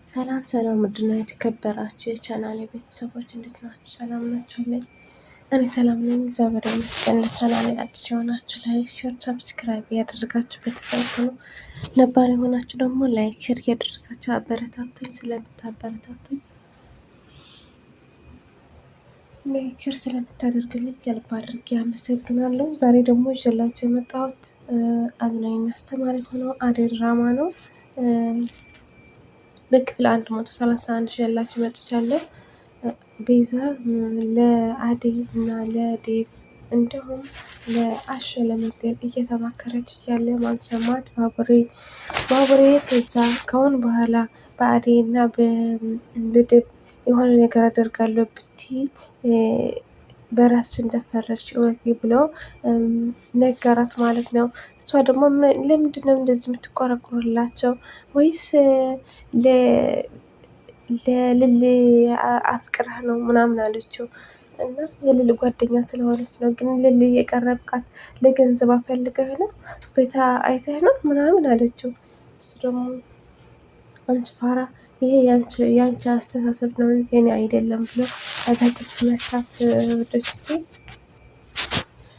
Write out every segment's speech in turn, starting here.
ሰላም ሰላም፣ ውድና የተከበራችሁ የቻናሌ ቤተሰቦች እንዴት ናችሁ? ሰላም ናችሁልኝ? እኔ ሰላም ነኝ፣ እግዚአብሔር ይመስገን። ለቻናሌ አዲስ የሆናችሁ ላይክ፣ ሼር፣ ሰብስክራይብ እያደረጋችሁ ቤተሰብ ሁኑ። ነባር የሆናችሁ ደግሞ ላይክ፣ ሼር እያደረጋችሁ አበረታቱኝ። ስለምታበረታቱኝ ላይክ፣ ሼር ስለምታደርግልኝ ከልብ አድርጌ አመሰግናለሁ። ዛሬ ደግሞ ይዤላችሁ የመጣሁት አዝናኝና አስተማሪ ሆኖ አደይ ድራማ ነው። በክፍል 131 ይዤላችሁ መጥቻለሁ። ቤዛ ለአደይ እና ለዴቭ እንዲሁም ለአሸ ለመግደል እየተማከረች እያለ ማምሰማት ባቡሬ ከዛ ከአሁን በኋላ በአደይ እና በዴቭ የሆነ ነገር አደርጋለሁ ብቲ በራስ እንደፈረች ወቂ ብሎ ነገራት ማለት ነው። እሷ ደግሞ ለምንድን ነው እንደዚህ የምትቆረቁርላቸው? ወይስ ለልል አፍቅረህ ነው ምናምን አለችው። እና የልል ጓደኛ ስለሆነች ነው። ግን ልል የቀረብካት ለገንዘብ አፈልገህ ነው? ቤታ አይተህ ነው ምናምን አለችው። እሱ ደግሞ አንቺ ፋራ፣ ይሄ የአንቺ አስተሳሰብ ነው እንጂ የኔ አይደለም ብሎ በጥፍ መታት ወደች።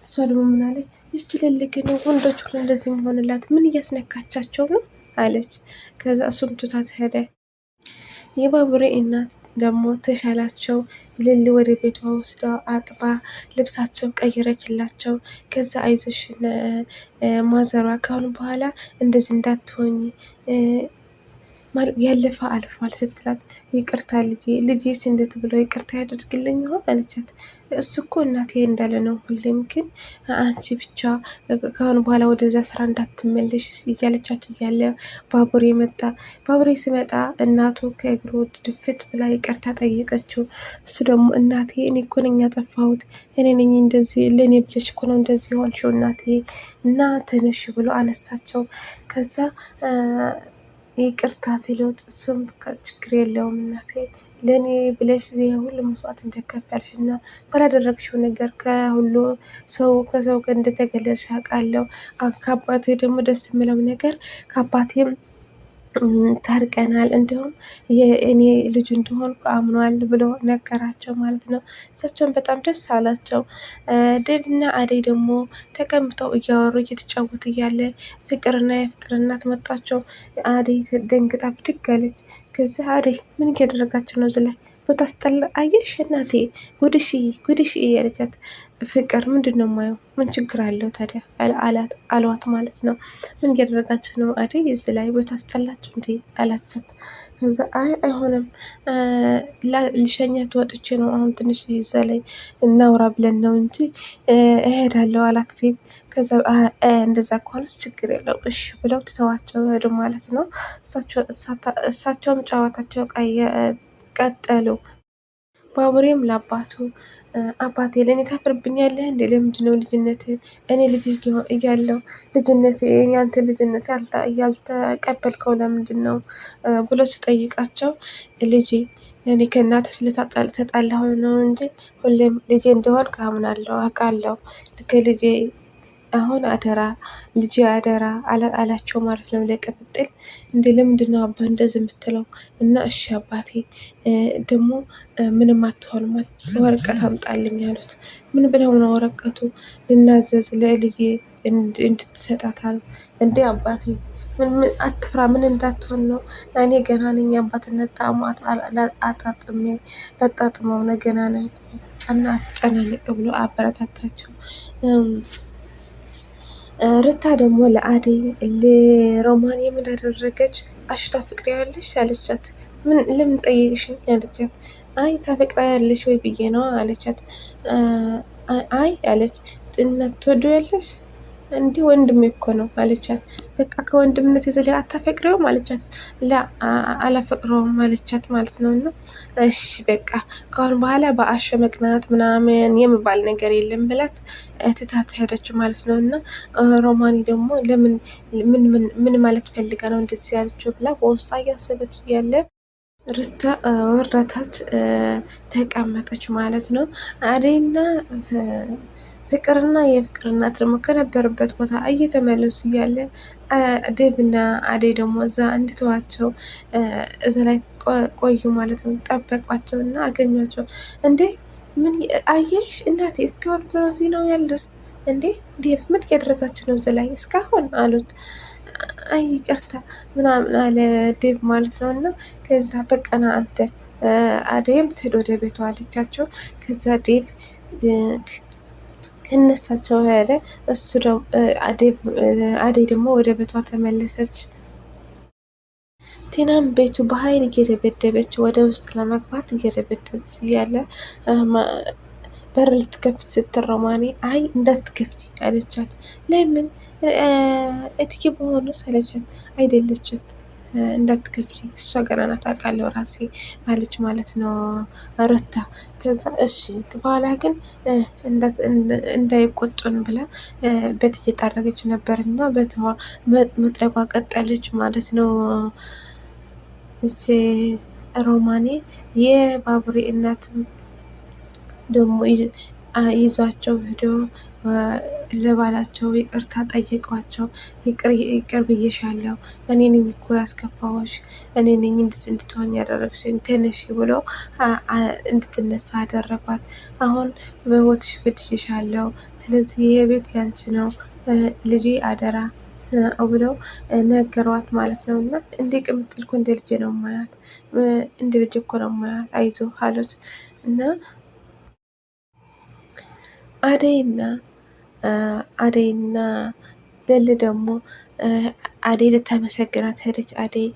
እሷ ደግሞ ምን አለች? ይች ልል ግን ወንዶች ሁሉ እንደዚህ መሆንላት ምን እያስነካቻቸው ነው አለች። ከዛ እሱም ትቷት ሄደ። የባቡሬ እናት ደግሞ ተሻላቸው። ልል ወደ ቤቷ ወስዳ አጥባ ልብሳቸው ቀየረችላቸው። ከዛ አይዞሽ ማዘሯ ካሁን በኋላ እንደዚህ እንዳትሆኝ ያለፈ አልፏል ስትላት፣ ይቅርታ ልጄስ እንዴት ብሎ ይቅርታ ያደርግልኝ ይሆን አለቻት። እሱ እኮ እናቴ እንዳለ ነው ሁሌም፣ ግን አንቺ ብቻ ካሁን በኋላ ወደዛ ስራ እንዳትመለሽ እያለቻት እያለ ባቡሬ መጣ። ባቡሬ ሲመጣ እናቱ ከእግሩ ድፍት ብላ ይቅርታ ጠየቀችው። እሱ ደግሞ እናቴ እኔ እኮ ነኝ ያጠፋሁት፣ እኔ ነኝ እንደዚህ ለእኔ ብለሽ እኮ ነው እንደዚህ ሆንሽው እናቴ እና ተነሽ ብሎ አነሳቸው። ከዛ ይቅርታ ሲሉት እሱም ችግር የለውም እናቴ ለእኔ ብለሽ ሁሉ መስዋዕት እንደከፈልሽ እና ባላደረግሽው ነገር ከሁሉ ከሰው ጋር እንደተገለልሽ አውቃለሁ። ከአባቴ ደግሞ ደስ የምለው ነገር ከአባቴም ታርቀናል፣ እንዲሁም የእኔ ልጅ እንደሆንኩ አምኗል ብሎ ነገራቸው ማለት ነው። እሳቸውን በጣም ደስ አላቸው። ዴቭና አደይ ደግሞ ተቀምጠው እያወሩ እየተጫወቱ እያለ ፍቅርና የፍቅር እናት መጣቸው። አደይ ደንግጣ ብድግ አለች። ከዛ አደይ ምን እያደረጋቸው ነው? ዝላይ ቦታ ስጠላ አየሽ እናቴ ጉድሽ እያለቻት፣ ፍቅር ምንድን ነው ማየው? ምን ችግር አለው ታዲያ አልዋት ማለት ነው። ምን እያደረጋችሁ ነው አደይ? እዚ ላይ ቦታ አስጠላችሁ እንዴ አላቻት። ከዛ አይሆንም ልሸኛት ወጥቼ ነው አሁን ትንሽ ይዛ ላይ እናውራ ብለን ነው እንጂ እሄዳለሁ አላት ዴቭ። ከዛ እንደዛ ከሆነስ ችግር የለው እሺ ብለው ትተዋቸው ሄዱ ማለት ነው። እሳቸውም ጨዋታቸው ቀጠሉ። ባቡሬም ለአባቱ አባቴ ለእኔ ታፍርብኛለህ እንዴ? ለምንድነው ልጅነት እኔ ልጅ እያለው ልጅነት ያንተ ልጅነት ያልተቀበልከው ለምንድን ነው ብሎ ሲጠይቃቸው፣ ልጄ እኔ ከእናተ ስለተጣላሁ ነው እንጂ ሁሌም ልጄ እንደሆን ካምናለሁ አውቃለሁ። ከልጄ አሁን አደራ ልጄ አደራ አላቸው ማለት ነው። ለቅብጥል እንዴ ለምንድነው አባ እንደዚህ የምትለው? እና እሺ አባቴ ደግሞ ምንም አትሆንም ወረቀት አምጣልኝ አሉት። ምን ብለው ነው ወረቀቱ? ልናዘዝ ለልጄ እንድትሰጣታል። እንዴ አባቴ አትፍራ፣ ምን እንዳትሆን ነው? እኔ ገና ነኝ፣ አባትነት ጣዕሙ ላጣጥመው ነው ገና ነኝ እና አትጨናነቅ ብሎ አበረታታቸው። ርታ ደግሞ ለአደይ ለሮማን የምን አደረገች? አሹ ታፈቅሪያለሽ አለቻት። ምን ለምን ጠየቅሽኝ አለቻት። አይ ታፈቅሪያለሽ ወይ ብዬ ነው አለቻት። አይ አለች። ጥነት ትወጂያለሽ? እንዲህ ወንድሜ እኮ ነው አለቻት። በቃ ከወንድምነት የዘለለ አታፈቅረውም አለቻት። ላ አላፈቅረውም አለቻት ማለት ነው። እና እሺ በቃ ከአሁን በኋላ በአሸ መቅናት ምናምን የሚባል ነገር የለም ብላት ትታት ሄደች ማለት ነው። እና ሮማኒ ደግሞ ምን ማለት ፈልጋ ነው እንደዚህ ያለችው ብላ በውስጧ እያሰበች እያለ ርታ ወረታች ተቀመጠች ማለት ነው። አደይና ፍቅርና የፍቅር እናት ደግሞ ከነበሩበት ቦታ እየተመለሱ እያለ ዴቭና አደይ ደግሞ እዛ እንድተዋቸው እዛ ላይ ቆዩ ማለት ነው። ጠበቋቸው እና አገኟቸው። እንዴ ምን አየሽ እናቴ እስካሁን እኮ ነው እዚህ ነው ያሉት። እንዴ ዴቭ ምን እያደረጋችሁ ነው እዚህ ላይ እስካሁን አሉት። አይ ይቅርታ ምናምን አለ ዴቭ ማለት ነው። እና ከዛ በቀና አንተ አደይም ትሄድ ወደ ቤቷ አለቻቸው። ከዛ ዴቭ ከነሳቸው ሄደ። እሱ አደይ ደግሞ ወደ ቤቷ ተመለሰች። ቲናም ቤቱ በኃይል እየደበደበች ወደ ውስጥ ለመግባት እየደበደበች እያለ በር ልትከፍት ስትል ሮማኔ አይ እንዳትከፍቺ አለቻት። ለምን እትዬ በሆኑ አለቻት። አይደለችም እንዳትከፍቺ እሷ ገና ናት አውቃለሁ ራሴ አለች ማለት ነው ሩታ። ከዛ እሺ በኋላ ግን እንዳይቆጡን ብላ ቤት እየጠረገች ነበር እና በትዋ መጥረጓ ቀጠለች ማለት ነው። እቺ ሮማኔ የባቡሬ እናትም ደግሞ ይዟቸው ሄዶ ለባላቸው ይቅርታ ጠይቋቸው ይቅር ብዬሻለሁ፣ እኔ ነኝ እኮ ያስከፋዎች፣ እኔ ነኝ እንድትሆኝ ያደረግሽኝ፣ ተነሺ ብሎ እንድትነሳ አደረጓት። አሁን በህይወትሽ በድዬሻለሁ፣ ስለዚህ ይሄ ቤት ያንቺ ነው ልጄ አደራ ብለው ነገሯት ማለት ነው። እና እንደ ቅምጥል እኮ እንደ ልጄ ነው ማያት፣ እንደ ልጄ እኮ ነው ማያት፣ አይዞ አሉት እና አደይና ልል ደግሞ አደይ ልታመሰግናት ሄደች። አደይ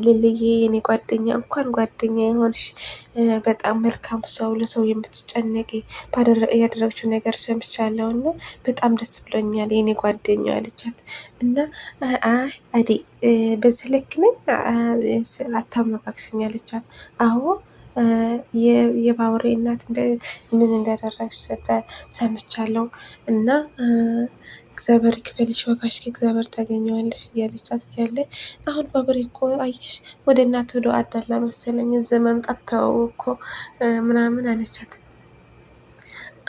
ልልዬ የኔ ጓደኛ እንኳን ጓደኛ የሆንሽ በጣም መልካም ሰው፣ ለሰው የምትጨነቂ ያደረግችው ነገር ሰምቻለሁ እና በጣም ደስ ብሎኛል የኔ ጓደኛ አለቻት። እና አደይ በዚህ ልክ ነኝ አታመካክሽኝ አለቻት። አዎ የባቡሬ እናት ምን እንዳደረግሽ ሰምቻለሁ እና እግዚአብሔር ይክፈልሽ ዋጋሽ ከእግዚአብሔር ታገኘዋለሽ እያለቻት እያለ አሁን ባቡሬ እኮ አየሽ ወደ እናት ወደ አዳላ መሰለኝ እዚህ መምጣት ተው እኮ ምናምን አለቻት።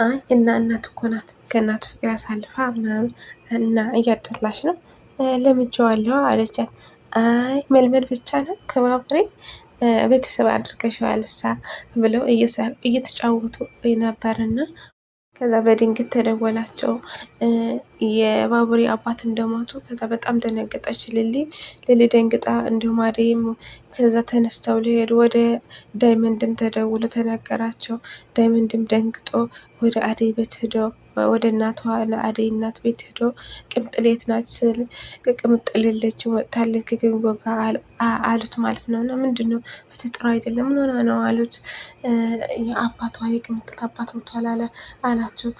አይ እናት እኮ ናት ከእናት ፍቅር አሳልፋ ምናምን እና እያዳላሽ ነው ለምጄዋለሁ አለቻት። አይ መልመድ ብቻ ነው ከባቡሬ ቤተሰብ አድርገሽዋል እሳ ብለው እየተጫወቱ ነበርና ከዛ በድንገት ተደወላቸው የባቡሬ አባት እንደሞቱ። ከዛ በጣም ደነገጠች ልሊ ደንግጣ እንዲሁም አደይም ከዛ ተነስተው ሊሄዱ ወደ ዳይመንድም ተደውሎ ተነገራቸው። ዳይመንድም ደንግጦ ወደ አደይ ቤት ሄዶ ወደ እናቷ ለአደይ እናት ቤት ሄዶ ቅምጥል የት ናት ስል ቅምጥል የለችም ወጥታለች ከግንቦ ጋር አሉት ማለት ነው። እና ምንድን ነው ፍትህ ጥሩ አይደለም ምን ሆና ነው አሉት። የአባቷ የቅምጥል አባት ሞቷል አላቸው።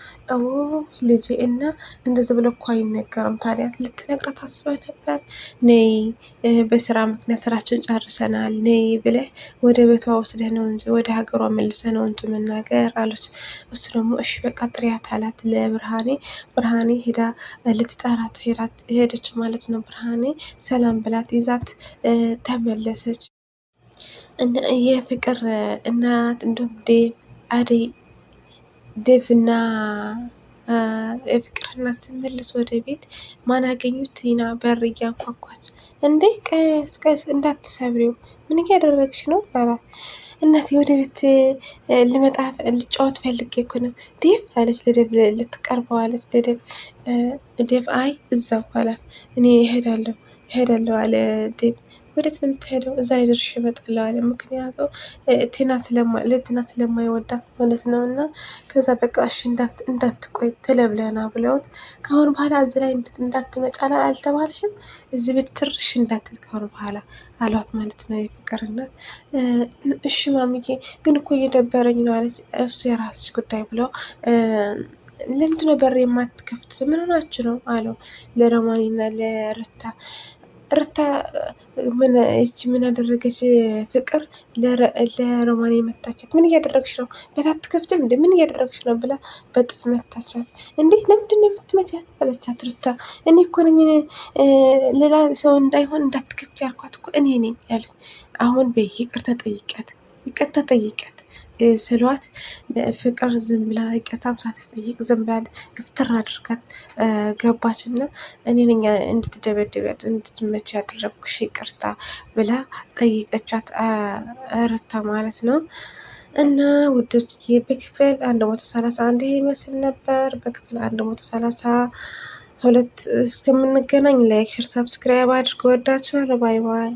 ልጄ እና እንደዚህ ብሎ እኮ አይነገርም። ታዲያ ልትነግራት አስበህ ነበር? ነይ በስራ ምክንያት ስራችን ጨርሰናል ነይ ብለህ ወደ ቤቷ ወስደህ ነው እንጂ ወደ ሀገሯ መልሰህ ነው እንጂ መናገር አሉት። እሱ ደግሞ እሺ በቃ ጥሪያት አላት ለብርሃኔ። ብርሃኔ ሄዳ ልትጠራት ሄደች ማለት ነው። ብርሃኔ ሰላም ብላት ይዛት ተመለሰች። የፍቅር እናት እንዲሁም አደይ ዴቭ እና የፍቅር እናት ስመልስ ወደ ቤት ማን አገኙት? ቲና በር እያንኳኳች እንዴ ቀስ ቀስ እንዳትሰብሪው ምን እያደረግሽ ነው አላት። እናቴ ወደ ቤት ልመጣ ልጫወት ፈልጌ እኮ ነው ዴቭ አለች። ለዴቭ ልትቀርበው አለች። ዴቭ አይ እዛው አላት። እኔ እሄዳለሁ አለ ዴቭ። ወዴት ነው የምትሄደው? እዛ ላይ ደርሼ እመጣለሁ አለ። ምክንያቱም ለቲና ስለማይወዳት ማለት ነው። እና ከዛ በቃ እሺ እንዳትቆይ ትለብለና ብለውት ከአሁን በኋላ እዚህ ላይ እንዳትመጫላ አልተባልሽም? እዚህ ቤት ትርሽ እንዳትል ከአሁን በኋላ አሏት ማለት ነው የፍቅር እናት። እሺ ማሚዬ ግን እኮ እየደበረኝ ነው አለች። እሱ የራስሽ ጉዳይ ብለው ለምንድን ነው በር የማትከፍቱት? ምን ሆናችሁ ነው አለው ለሮማኒና ለርታ። ርታ ምን ያደረገች ፍቅር ለሮማኒ መታቻት። ምን እያደረግሽ ነው? ቤት አትከፍትም እንዴ? ምን እያደረግሽ ነው ብላ በጥፍ መታቻት። እንዴ ለምንድን ነው የምትመታት አለቻት ርታ። እኔ እኮ ነኝ ሌላ ሰው እንዳይሆን እንዳትከፍች ያልኳት እኮ እኔ ነኝ ያለች። አሁን በይ ይቅርታ ጠይቂያት ስሏት ፍቅር ዝም ብላ ይቅርታም ሳትጠይቅ ዝም ብላ ግፍትር አድርጋት ገባች እና እኔ ነኝ እንድትደበደብ እንድትመች ያደረግኩሽ ይቅርታ ብላ ጠይቀቻት ሩታ ማለት ነው። እና ውዶች በክፍል 131 ይሄ ይመስል ነበር። በክፍል 132 እስከምንገናኝ ላይክ፣ ሼር፣ ሰብስክራይብ አድርጎ ወዳችኋለሁ። ባይ ባይ።